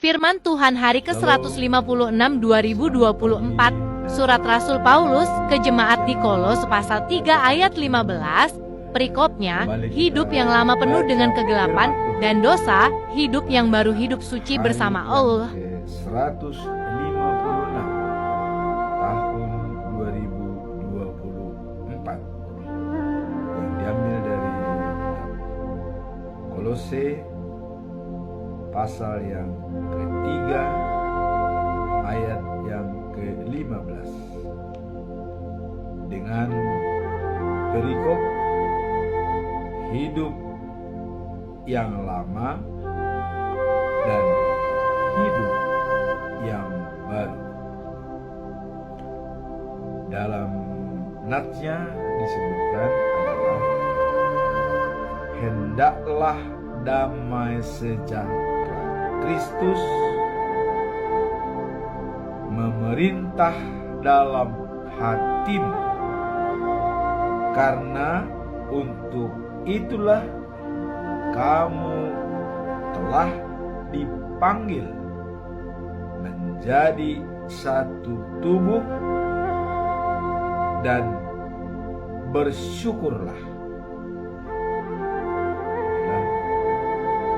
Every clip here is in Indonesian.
Firman Tuhan hari ke-156 2024, Surat Rasul Paulus ke Jemaat di Kolos pasal 3 ayat 15, perikopnya, hidup yang lama penuh dengan kegelapan dan dosa, hidup yang baru hidup suci bersama Allah. 156 tahun 2024 yang diambil dari Kolose pasal yang ketiga ayat yang ke-15 dengan perikop hidup yang lama dan hidup yang baru. Dalam natsnya disebutkan adalah hendaklah damai sejahtera Kristus memerintah dalam hatimu, karena untuk itulah kamu telah dipanggil menjadi satu tubuh, dan bersyukurlah.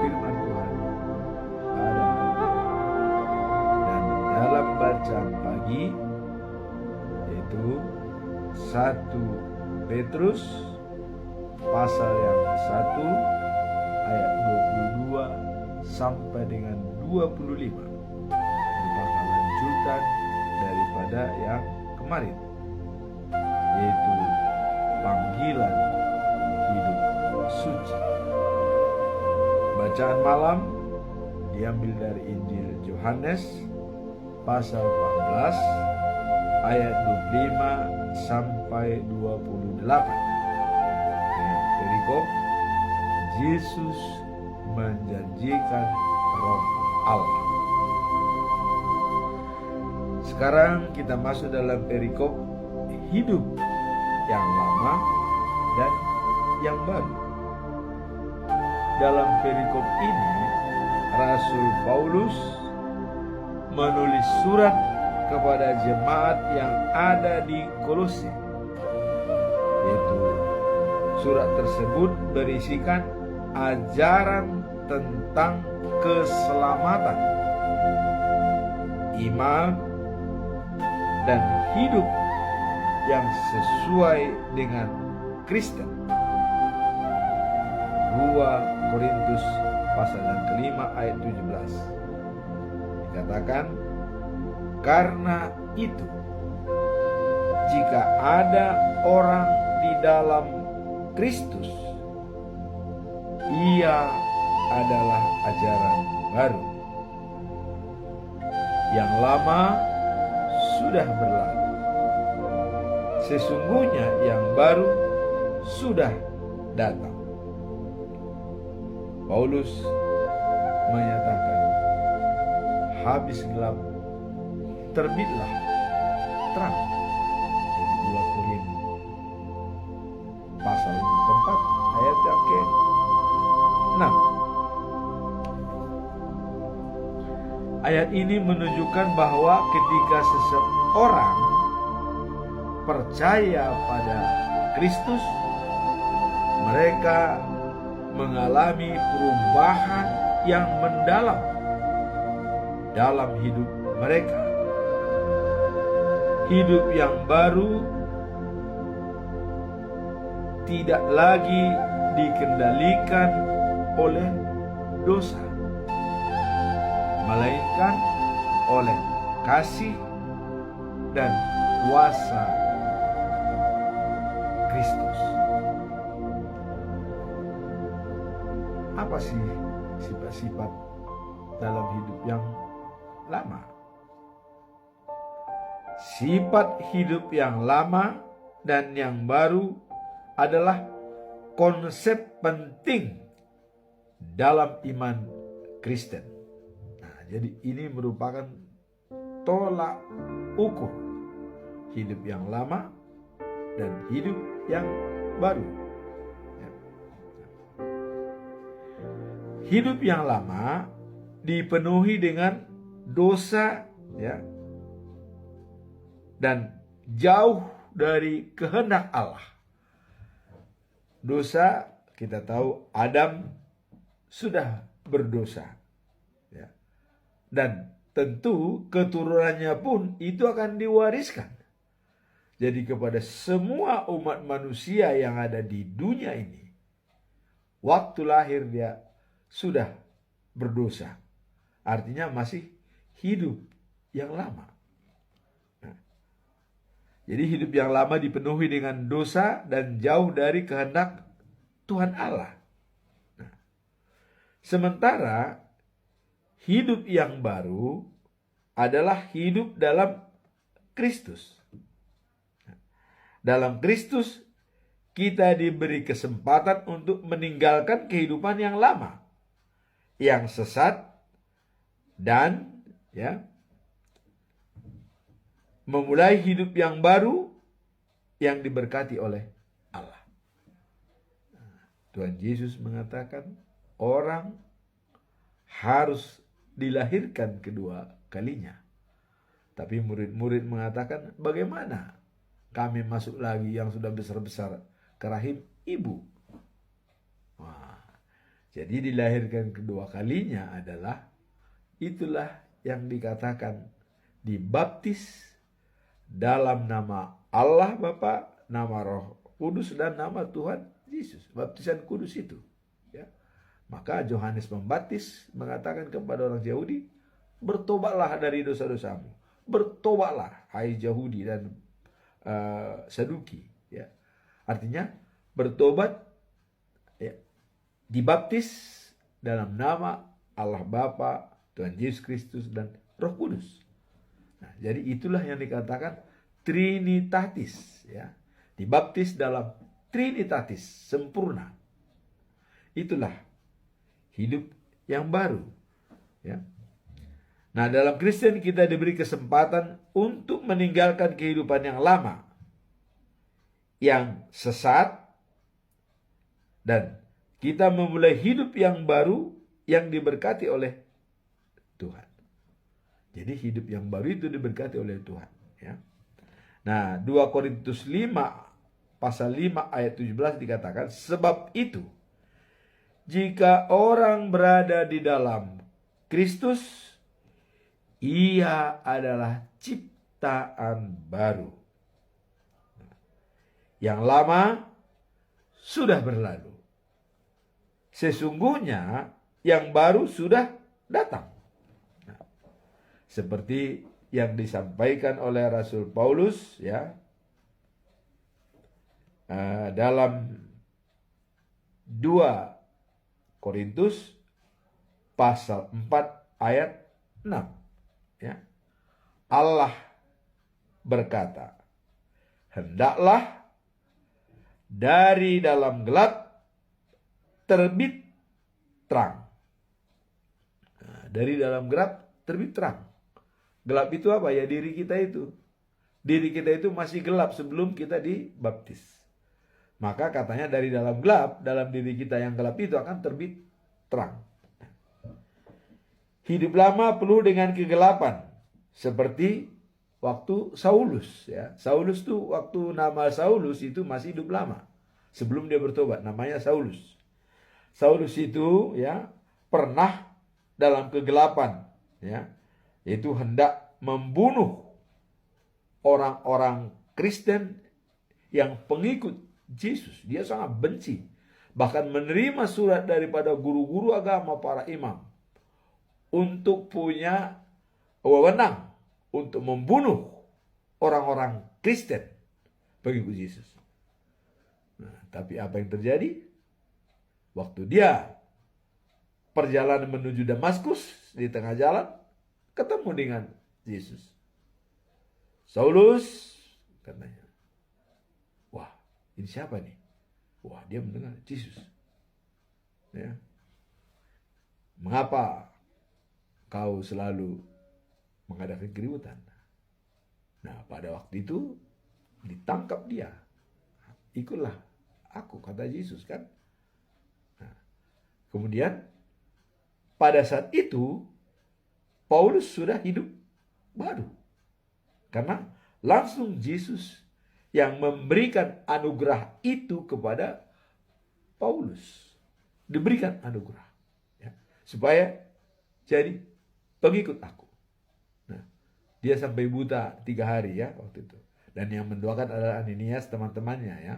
Firman Tuhan pada hari ini. Dan dalam bacaan pagi yaitu 1 Petrus pasal yang ke-1 ayat 22 sampai dengan 25 merupakan lanjutan daripada yang kemarin, yaitu panggilan hidup suci. Bacaan malam diambil dari Injil Yohanes pasal 14 ayat 25 sampai 28. Dengan perikop Yesus menjanjikan Roh Allah. Sekarang kita masuk dalam perikop hidup yang lama dan yang baru. Dalam perikop ini, Rasul Paulus menulis surat kepada jemaat yang ada di Kolose, yaitu surat tersebut berisikan ajaran tentang keselamatan, iman, dan hidup yang sesuai dengan Kristen. 2 Korintus pasal yang kelima ayat 17 dikatakan, karena itu jika ada orang di dalam Kristus, ia adalah ajaran baru. Yang lama sudah berlalu, sesungguhnya yang baru sudah datang. Paulus menyatakan, habis gelap terbitlah terang. 2 Korintus pasal yang keempat ayat yang ke-6. Ayat ini menunjukkan bahwa ketika seseorang percaya pada Kristus, mereka mengalami perubahan yang mendalam dalam hidup mereka. Hidup yang baru tidak lagi dikendalikan oleh dosa, melainkan oleh kasih dan kuasa Kristus. Apa sih sifat-sifat dalam hidup yang lama? Sifat hidup yang lama dan yang baru adalah konsep penting dalam iman Kristen. Nah, jadi ini merupakan tolak ukur hidup yang lama dan hidup yang baru. Hidup yang lama dipenuhi dengan dosa, ya, dan jauh dari kehendak Allah. Dosa, kita tahu Adam sudah berdosa, ya, dan tentu keturunannya pun itu akan diwariskan. Jadi kepada semua umat manusia yang ada di dunia ini, waktu lahir dia sudah berdosa. Artinya masih hidup yang lama. Nah, jadi hidup yang lama dipenuhi dengan dosa dan jauh dari kehendak Tuhan Allah. Nah, sementara hidup yang baru adalah hidup dalam Kristus. Dalam Kristus kita diberi kesempatan untuk meninggalkan kehidupan yang lama, yang sesat, dan ya, memulai hidup yang baru yang diberkati oleh Allah. Tuhan Yesus mengatakan orang harus dilahirkan kedua kalinya. Tapi murid-murid mengatakan, bagaimana kami masuk lagi yang sudah besar-besar ke rahim ibu? Wah, jadi dilahirkan kedua kalinya adalah itulah yang dikatakan dibaptis dalam nama Allah Bapa, nama Roh Kudus, dan nama Tuhan Yesus. Baptisan kudus itu, ya. Maka Yohanes Pembaptis mengatakan kepada orang Yahudi, bertobatlah dari dosa-dosamu. Bertobatlah, hai Yahudi dan Saduki, ya. Artinya bertobat, ya, dibaptis dalam nama Allah Bapa, Tuhan Yesus Kristus, dan Roh Kudus. Nah, jadi itulah yang dikatakan Trinitatis, ya. Dibaptis dalam Trinitatis, sempurna. Itulah hidup yang baru, ya. Nah, dalam Kristen kita diberi kesempatan untuk meninggalkan kehidupan yang lama, yang sesat, dan kita memulai hidup yang baru yang diberkati oleh Tuhan. Jadi hidup yang baru itu diberkati oleh Tuhan, ya. Nah, 2 Korintus 5 pasal 5 ayat 17 dikatakan, sebab itu jika orang berada di dalam Kristus, ia adalah ciptaan baru. Yang lama sudah berlalu. Sesungguhnya yang baru sudah datang. Nah, seperti yang disampaikan oleh Rasul Paulus, ya, dalam 2 Korintus pasal 4 ayat 6. Ya. Allah berkata, hendaklah dari dalam gelap terbit terang. Nah, dari dalam gelap terbit terang. Gelap itu apa? Ya diri kita itu. Diri kita itu masih gelap sebelum kita dibaptis. Maka katanya dari dalam gelap, dalam diri kita yang gelap itu akan terbit terang. Hidup lama penuh dengan kegelapan, seperti waktu Saulus, ya. Saulus tuh waktu nama Saulus itu masih hidup lama sebelum dia bertobat, namanya Saulus. Saulus itu, ya, pernah dalam kegelapan, ya, yaitu hendak membunuh orang-orang Kristen yang pengikut Yesus. Dia sangat benci, bahkan menerima surat daripada guru-guru agama, para imam, untuk punya wewenang untuk membunuh orang-orang Kristen pengikut Yesus. Nah, tapi apa yang terjadi? Waktu dia perjalanan menuju Damaskus, di tengah jalan ketemu dengan Yesus. Saulus, katanya, wah, ini siapa nih? Wah, dia mendengar Yesus. Ya. Mengapa kau selalu mengadakan keributan? Nah, pada waktu itu ditangkap dia. Ikutlah aku, kata Yesus, kan. Nah, kemudian pada saat itu Paulus sudah hidup baru. Karena langsung Yesus yang memberikan anugerah itu kepada Paulus. Diberikan anugerah. Ya, supaya jadi pengikut aku. Nah, dia sampai buta 3 hari ya waktu itu. Dan yang mendoakan adalah Ananias, teman-temannya ya.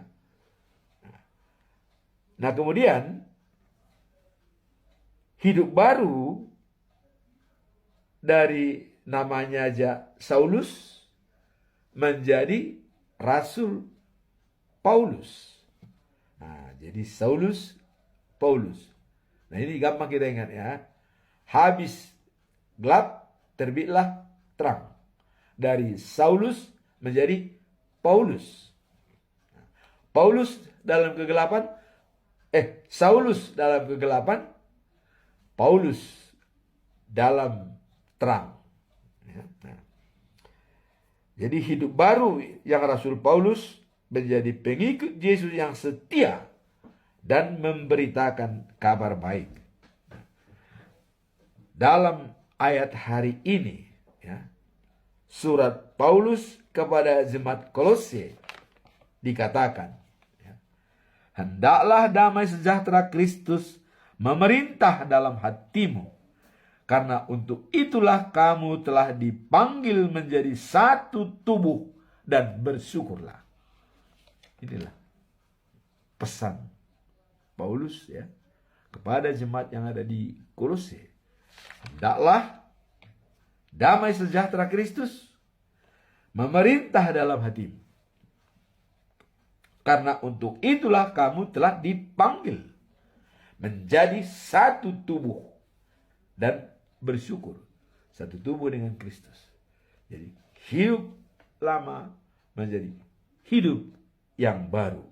Nah kemudian hidup baru dari namanya aja Saulus menjadi Rasul Paulus. Nah, jadi Saulus, Paulus. Nah ini gampang kita ingat ya. Habis gelap, terbitlah terang. Dari Saulus menjadi Paulus. Paulus dalam kegelapan, Saulus dalam kegelapan, Paulus dalam terang. Ya, nah. Jadi hidup baru yang Rasul Paulus menjadi pengikut Yesus yang setia dan memberitakan kabar baik. Dalam ayat hari ini, ya, surat Paulus kepada jemaat Kolose dikatakan, ya, hendaklah damai sejahtera Kristus memerintah dalam hatimu, karena untuk itulah kamu telah dipanggil menjadi satu tubuh dan bersyukurlah. Inilah pesan Paulus ya kepada jemaat yang ada di Kolose. Hendaklah damai sejahtera Kristus memerintah dalam hatimu, karena untuk itulah kamu telah dipanggil menjadi satu tubuh dan bersyukur. Satu tubuh dengan Kristus. Jadi hidup lama menjadi hidup yang baru.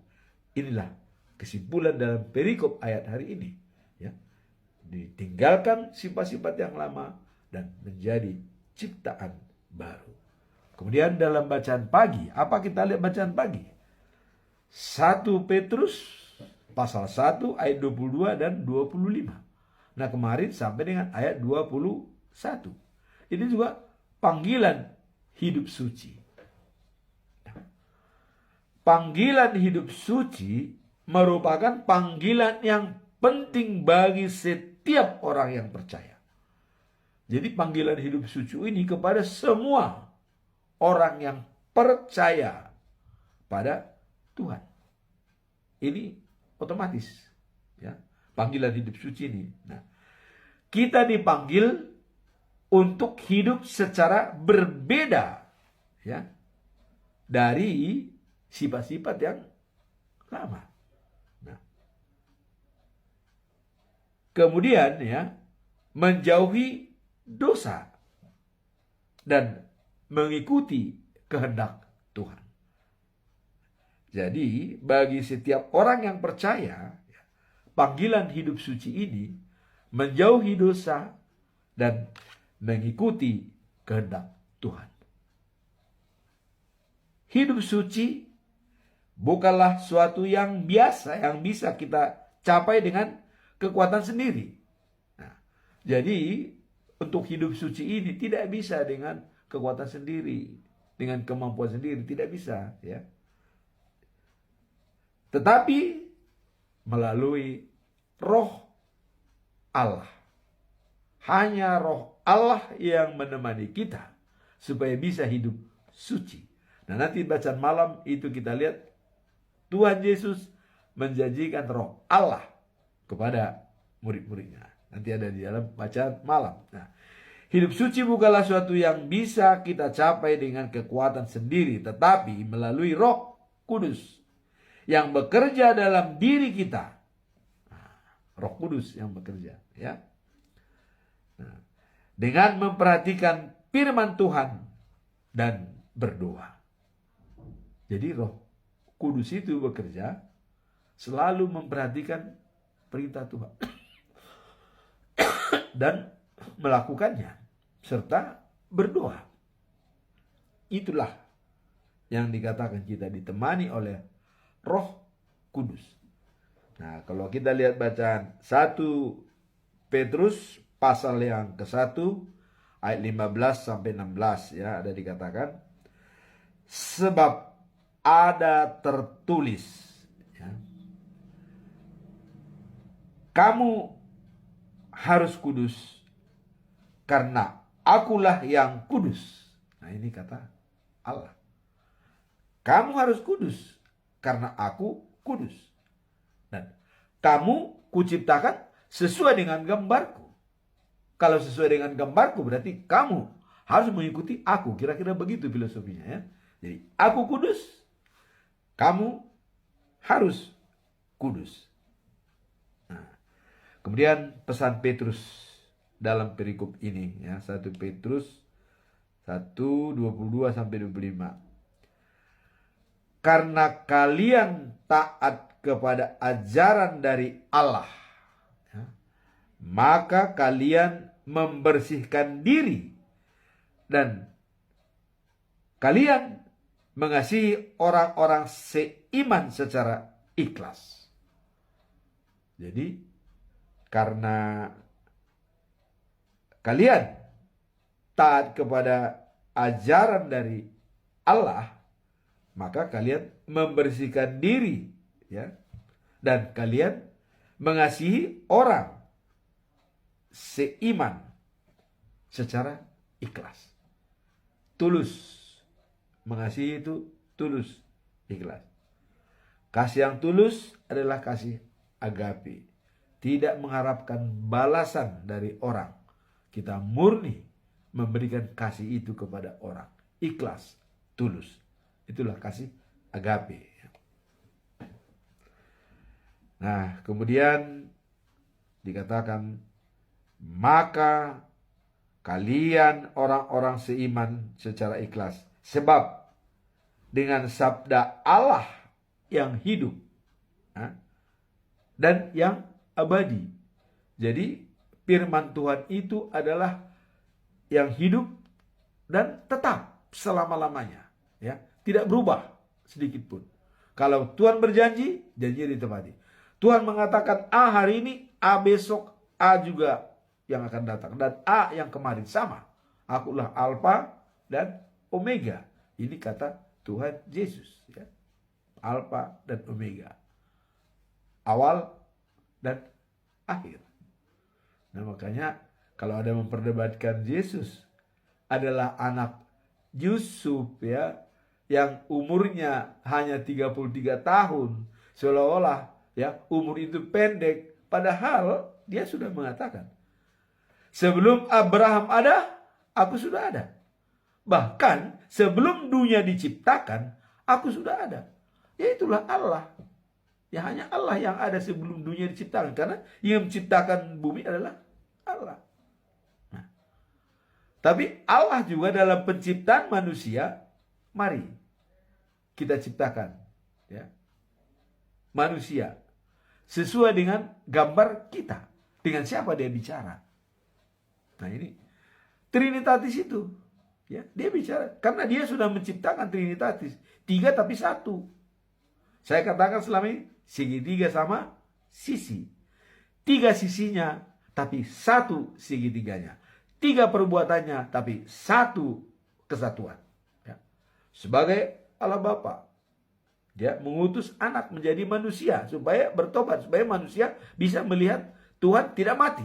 Inilah kesimpulan dalam perikop ayat hari ini. Ya. Ditinggalkan sifat-sifat yang lama dan menjadi ciptaan baru. Kemudian dalam bacaan pagi, apa kita lihat bacaan pagi? 1 Petrus pasal 1 ayat 22 dan 25. Nah kemarin sampai dengan ayat 21. Ini juga panggilan hidup suci. Panggilan hidup suci merupakan panggilan yang penting bagi setiap orang yang percaya. Jadi panggilan hidup suci ini kepada semua orang yang percaya pada Tuhan. Ini otomatis ya, panggilan hidup suci ini. Nah, kita dipanggil untuk hidup secara berbeda ya dari sifat-sifat yang lama. Nah, kemudian ya menjauhi dosa dan mengikuti kehendak Tuhan. Jadi bagi setiap orang yang percaya, panggilan hidup suci ini menjauhi dosa dan mengikuti kehendak Tuhan. Hidup suci bukanlah suatu yang biasa yang bisa kita capai dengan kekuatan sendiri. Nah, jadi untuk hidup suci ini tidak bisa dengan kekuatan sendiri, dengan kemampuan sendiri, tidak bisa ya. Tetapi melalui Roh Allah. Hanya Roh Allah yang menemani kita supaya bisa hidup suci. Nah nanti bacaan malam itu kita lihat Tuhan Yesus menjanjikan Roh Allah kepada murid-muridnya. Nanti ada di dalam bacaan malam. Nah, hidup suci bukanlah suatu yang bisa kita capai dengan kekuatan sendiri, tetapi melalui Roh Kudus yang bekerja dalam diri kita. Nah, Roh Kudus yang bekerja, ya. Nah, dengan memperhatikan firman Tuhan dan berdoa. Jadi Roh Kudus itu bekerja selalu memperhatikan perintah Tuhan dan melakukannya serta berdoa. Itulah yang dikatakan kita ditemani oleh Roh Kudus. Nah, kalau kita lihat bacaan 1 Petrus pasal yang ke-1 ayat 15 sampai 16 ya, ada dikatakan, sebab ada tertulis ya, kamu harus kudus karena akulah yang kudus. Nah, ini kata Allah. Kamu harus kudus karena aku kudus. Dan kamu kuciptakan sesuai dengan gambarku. Kalau sesuai dengan gambarku berarti kamu harus mengikuti aku. Kira-kira begitu filosofinya ya. Jadi aku kudus, kamu harus kudus. Nah, kemudian pesan Petrus dalam perikop ini ya, 1 Petrus 1:22 sampai 25. Karena kalian taat kepada ajaran dari Allah, ya, maka kalian membersihkan diri dan kalian mengasihi orang-orang seiman secara ikhlas. Jadi karena kalian taat kepada ajaran dari Allah, maka kalian membersihkan diri ya, dan kalian mengasihi orang seiman secara ikhlas. Tulus. Mengasihi itu tulus, ikhlas. Kasih yang tulus adalah kasih agape. Tidak mengharapkan balasan dari orang. Kita murni memberikan kasih itu kepada orang. Ikhlas, tulus. Itulah kasih agape. Nah, kemudian dikatakan, maka kalian orang-orang seiman secara ikhlas. Sebab dengan sabda Allah yang hidup dan yang abadi. Jadi firman Tuhan itu adalah yang hidup dan tetap selama-lamanya. Ya, tidak berubah sedikit pun. Kalau Tuhan berjanji, janjinya ditepati. Tuhan mengatakan A hari ini, A besok, A juga yang akan datang. Dan A yang kemarin sama. Akulah Alfa dan Omega. Ini kata Tuhan Yesus. Ya. Alfa dan Omega. Awal dan akhir. Nah, makanya kalau ada memperdebatkan Yesus adalah anak Yusuf ya, yang umurnya hanya 33 tahun, seolah-olah ya umur itu pendek, padahal dia sudah mengatakan, sebelum Abraham ada, aku sudah ada. Bahkan sebelum dunia diciptakan, aku sudah ada. Ya itulah Allah. Ya hanya Allah yang ada sebelum dunia diciptakan, karena yang menciptakan bumi adalah Allah. Nah, tapi Allah juga dalam penciptaan manusia, mari kita ciptakan ya, manusia sesuai dengan gambar kita. Dengan siapa dia bicara? Nah ini Trinitatis itu ya, dia bicara karena dia sudah menciptakan Trinitatis, 3 tapi 1. Saya katakan selama ini segitiga sama sisi. 3 sisinya tapi 1 segitiganya. 3 perbuatannya tapi 1 kesatuan. Ya. Sebagai Allah Bapa, dia mengutus anak menjadi manusia supaya bertobat, supaya manusia bisa melihat Tuhan tidak mati.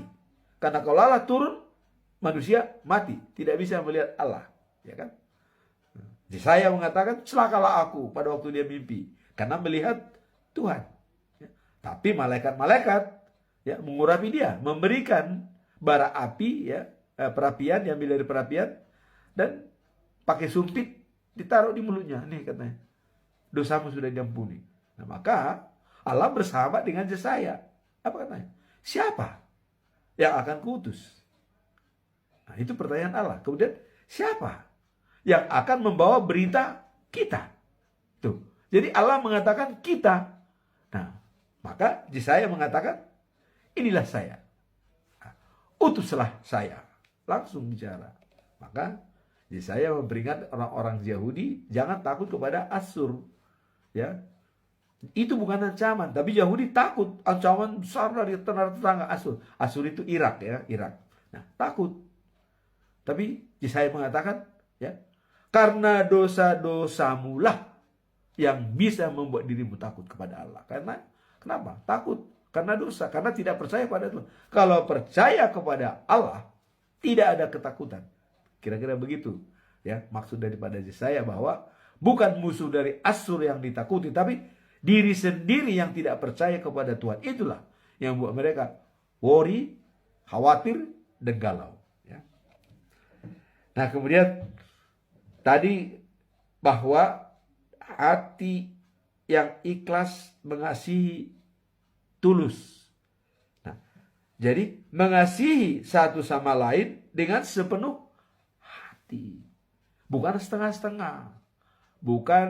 Karena kalau Allah turun, manusia mati, tidak bisa melihat Allah, ya kan? Yesaya mengatakan, celakalah aku pada waktu dia mimpi, karena melihat Tuhan. Ya. Tapi malaikat-malaikat ya mengurapi dia, memberikan bara api ya, perapian, diambil dari perapian dan pakai sumpit ditaruh di mulutnya. Nih katanya, dosamu sudah diampuni. Nah maka Allah bersahabat dengan Yesaya. Apa katanya? Siapa yang akan kuutus? Nah itu pertanyaan Allah. Kemudian siapa yang akan membawa berita kita? Tuh. Jadi Allah mengatakan kita. Nah maka Yesaya mengatakan, inilah saya. Nah, utuslah saya. Langsung bicara. Maka Yesaya memperingat orang-orang Yahudi jangan takut kepada Asyur. Ya. Itu bukan ancaman, tapi Yahudi takut ancaman besar dari tetangga Asyur. Asyur itu Irak ya, Irak. Nah, takut. Tapi Yesaya mengatakan, ya, karena dosa-dosamu lah yang bisa membuat dirimu takut kepada Allah. Karena kenapa? Takut karena dosa, karena tidak percaya pada Tuhan. Kalau percaya kepada Allah, tidak ada ketakutan. Kira-kira begitu, ya, maksud daripada Yesaya, bahwa bukan musuh dari Asyur yang ditakuti, tapi diri sendiri yang tidak percaya kepada Tuhan. Itulah yang membuat mereka worry, khawatir, dan galau. Ya. Nah, kemudian tadi bahwa hati yang ikhlas mengasihi tulus. Nah, jadi mengasihi satu sama lain dengan sepenuh hati. Bukan setengah-setengah. Bukan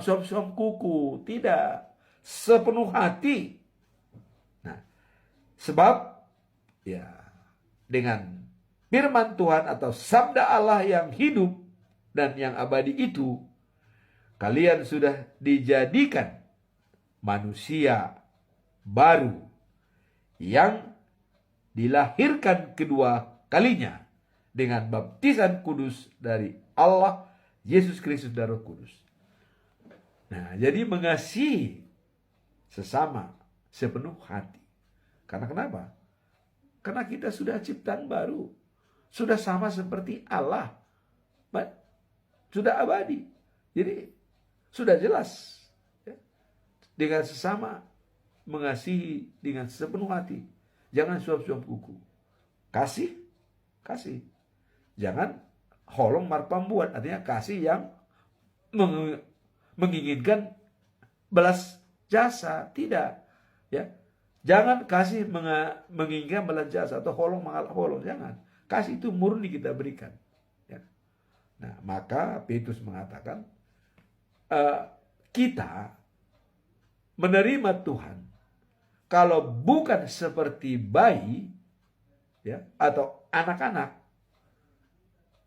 suam-suam kuku. Tidak. Sepenuh hati. Nah, sebab ya dengan firman Tuhan atau sabda Allah yang hidup dan yang abadi itu, kalian sudah dijadikan manusia baru yang dilahirkan kedua kalinya dengan baptisan kudus dari Allah, Yesus Kristus dan Roh Kudus. Nah, jadi mengasihi sesama sepenuh hati. Karena kenapa? Karena kita sudah ciptaan baru. Sudah sama seperti Allah. Sudah abadi. Jadi sudah jelas. Dengan sesama mengasihi dengan sepenuh hati. Jangan suap-suap kuku. Kasih. Jangan holong marpambuan. Artinya kasih yang menginginkan balas jasa. Tidak. Ya. Jangan kasih menginginkan balas jasa atau holong mengalah holong. Jangan. Kasih itu murni kita berikan. Ya. Nah, maka Petrus mengatakan kita menerima Tuhan kalau bukan seperti bayi, ya, atau anak-anak,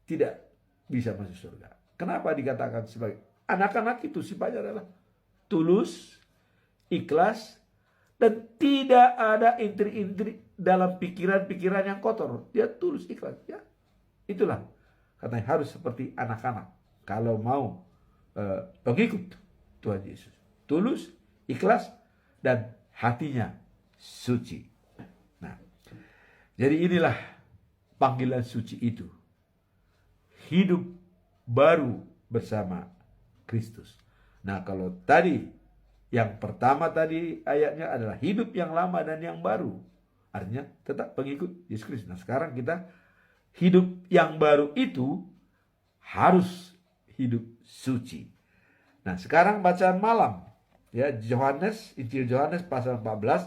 tidak bisa masuk surga. Kenapa dikatakan sebagai anak-anak? Itu sifatnya adalah tulus, ikhlas, dan tidak ada intrik-intrik dalam pikiran-pikiran yang kotor. Dia tulus, ikhlas. Ya. Itulah katanya harus seperti anak-anak kalau mau pengikut Tuhan Yesus. Tulus, ikhlas, dan hatinya suci. Nah, jadi inilah panggilan suci itu. Hidup baru bersama Kristus. Nah, kalau tadi yang pertama tadi ayatnya adalah hidup yang lama dan yang baru. Artinya tetap pengikut Yesus Kristus. Nah, sekarang kita hidup yang baru itu harus hidup suci. Nah, sekarang bacaan malam. Ya, Yohanes, Injil Yohanes pasal 14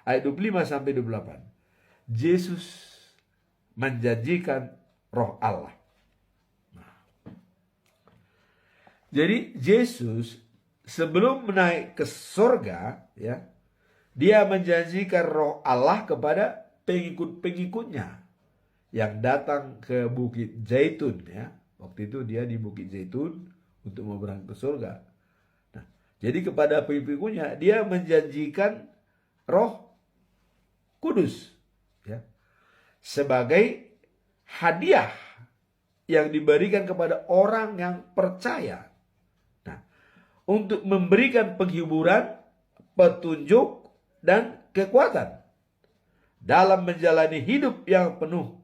ayat 25 sampai 28. Yesus menjanjikan Roh Allah. Nah, jadi Yesus sebelum menaik ke surga, ya, dia menjanjikan Roh Allah kepada pengikut-pengikutnya yang datang ke Bukit Zaitun, ya. Waktu itu dia di Bukit Zaitun untuk mau berangkat ke surga. Jadi kepada pengikutnya dia menjanjikan Roh Kudus, ya, sebagai hadiah yang diberikan kepada orang yang percaya. Nah, untuk memberikan penghiburan, petunjuk, dan kekuatan dalam menjalani hidup yang penuh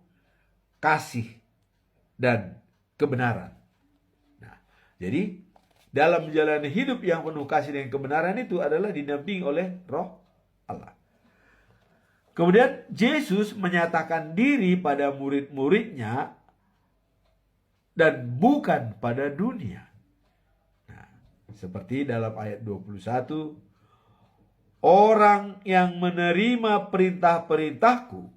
kasih dan kebenaran. Nah, jadi dalam menjalani hidup yang penuh kasih dan kebenaran itu adalah didampingi oleh Roh Allah. Kemudian Yesus menyatakan diri pada murid-muridnya dan bukan pada dunia. Nah, seperti dalam ayat 21, orang yang menerima perintah-perintahku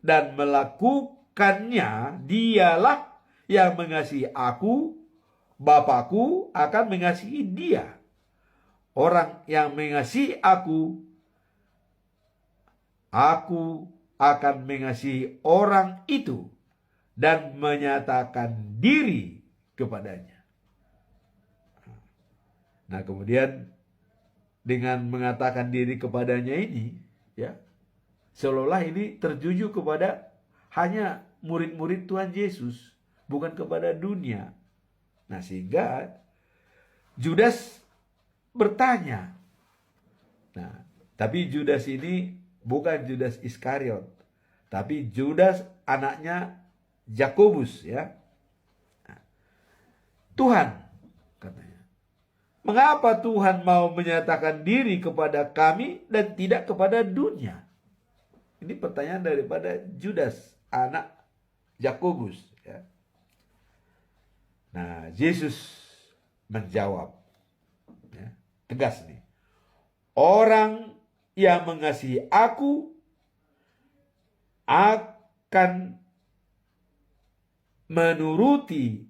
dan melakukannya, dialah yang mengasihi aku. Bapakku akan mengasihi dia. Orang yang mengasihi aku akan mengasihi orang itu dan menyatakan diri kepadanya. Nah, kemudian dengan mengatakan diri kepadanya ini, ya, seolah-olah ini tertuju kepada hanya murid-murid Tuhan Yesus, bukan kepada dunia. Nah, sehingga Judas bertanya. Nah, tapi Judas ini bukan Judas Iskariot, tapi Judas anaknya Yakobus, ya. Nah, Tuhan, katanya, mengapa Tuhan mau menyatakan diri kepada kami dan tidak kepada dunia? Ini pertanyaan daripada Judas, anak Yakobus, ya. Nah, Yesus menjawab, ya, tegas nih. Orang yang mengasihi aku akan menuruti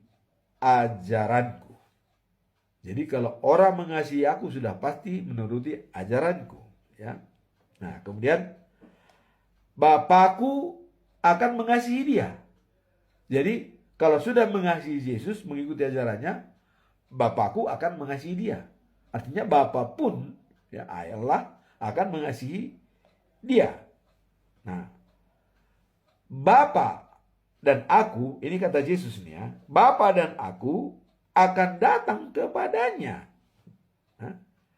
ajaranku. Jadi kalau orang mengasihi aku sudah pasti menuruti ajaranku, ya. Nah, kemudian Bapakku akan mengasihi dia. Jadi kalau sudah mengasihi Yesus, mengikuti ajarannya, Bapakku akan mengasihi dia. Artinya Bapa pun, ya, Allah akan mengasihi dia. Nah, Bapa dan aku, ini kata Yesus nih, ya, Bapa dan aku akan datang kepadanya,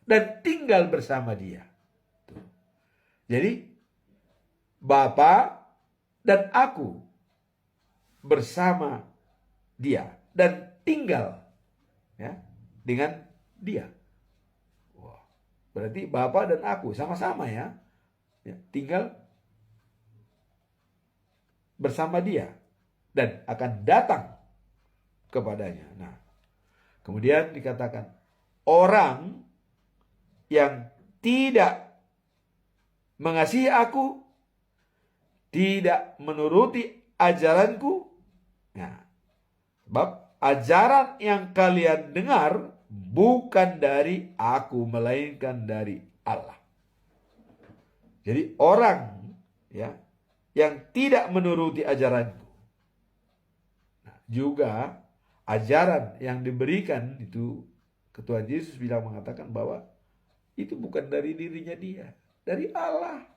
dan tinggal bersama dia. Tuh. Jadi Bapa dan aku bersama dia dan tinggal, ya, dengan dia. Wah, berarti Bapa dan aku sama-sama, ya, tinggal bersama dia dan akan datang kepadanya. Nah, kemudian dikatakan orang yang tidak mengasihi aku tidak menuruti ajaranku. Nah, sebab ajaran yang kalian dengar bukan dari aku, melainkan dari Allah. Jadi orang, ya, yang tidak menuruti ajaranku. Nah, juga ajaran yang diberikan itu, Ketua Yesus bilang, mengatakan bahwa itu bukan dari dirinya dia, dari Allah.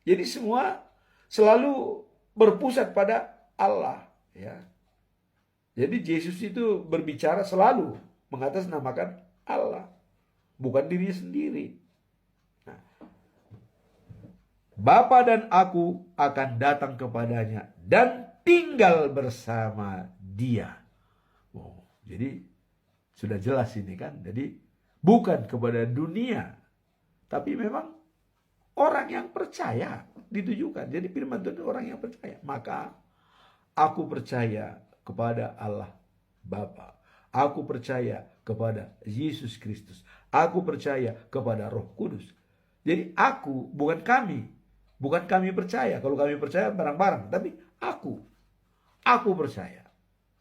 Jadi semua selalu berpusat pada Allah, ya. Jadi Yesus itu berbicara selalu mengatasnamakan Allah, bukan dirinya sendiri. Nah, Bapa dan aku akan datang kepadanya dan tinggal bersama dia. Oh, jadi sudah jelas ini kan. Jadi bukan kepada dunia, tapi memang orang yang percaya ditujukan. Jadi firman Tuhan orang yang percaya. Maka aku percaya kepada Allah Bapa. Aku percaya kepada Yesus Kristus. Aku percaya kepada Roh Kudus. Jadi aku, bukan kami. Bukan kami percaya. Kalau kami percaya barang-barang. Tapi aku percaya.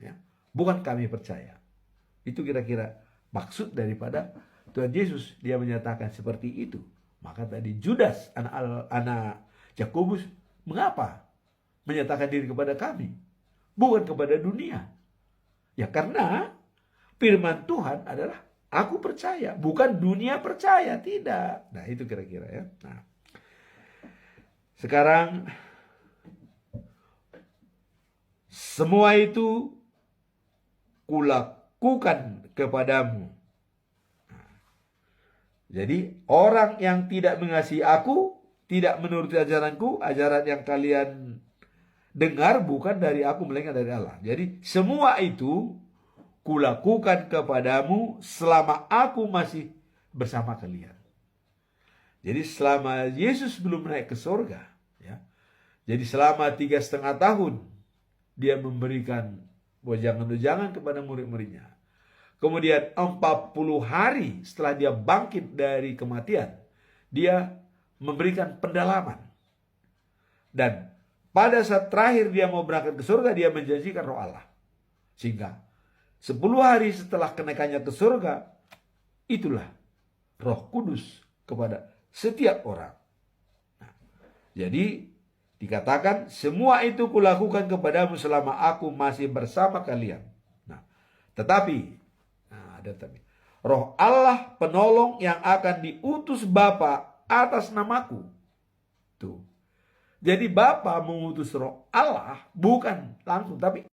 Ya. Bukan kami percaya. Itu kira-kira maksud daripada Tuhan Yesus. Dia menyatakan seperti itu. Maka tadi Judas, anak Yakobus, mengapa menyatakan diri kepada kami? Bukan kepada dunia. Ya karena firman Tuhan adalah aku percaya. Bukan dunia percaya. Tidak. Nah itu kira-kira, ya. Nah, sekarang semua itu kulakukan kepadamu. Jadi orang yang tidak mengasihi aku, tidak menuruti ajaranku, ajaran yang kalian dengar bukan dari aku, melainkan dari Allah. Jadi semua itu kulakukan kepadamu selama aku masih bersama kalian. Jadi selama Yesus belum naik ke surga, ya. Jadi selama 3,5 tahun dia memberikan wejangan-wejangan kepada murid-muridnya. Kemudian 40 hari setelah dia bangkit dari kematian, dia memberikan pendalaman. Dan pada saat terakhir dia mau berangkat ke surga, dia menjanjikan Roh Allah. Sehingga 10 hari setelah kenaikannya ke surga, itulah Roh Kudus kepada setiap orang. Nah, jadi dikatakan semua itu kulakukan kepadamu selama aku masih bersama kalian. Nah, tetapi Roh Allah penolong yang akan diutus Bapa atas namaku. Tuh. Jadi Bapa mengutus Roh Allah bukan langsung, tapi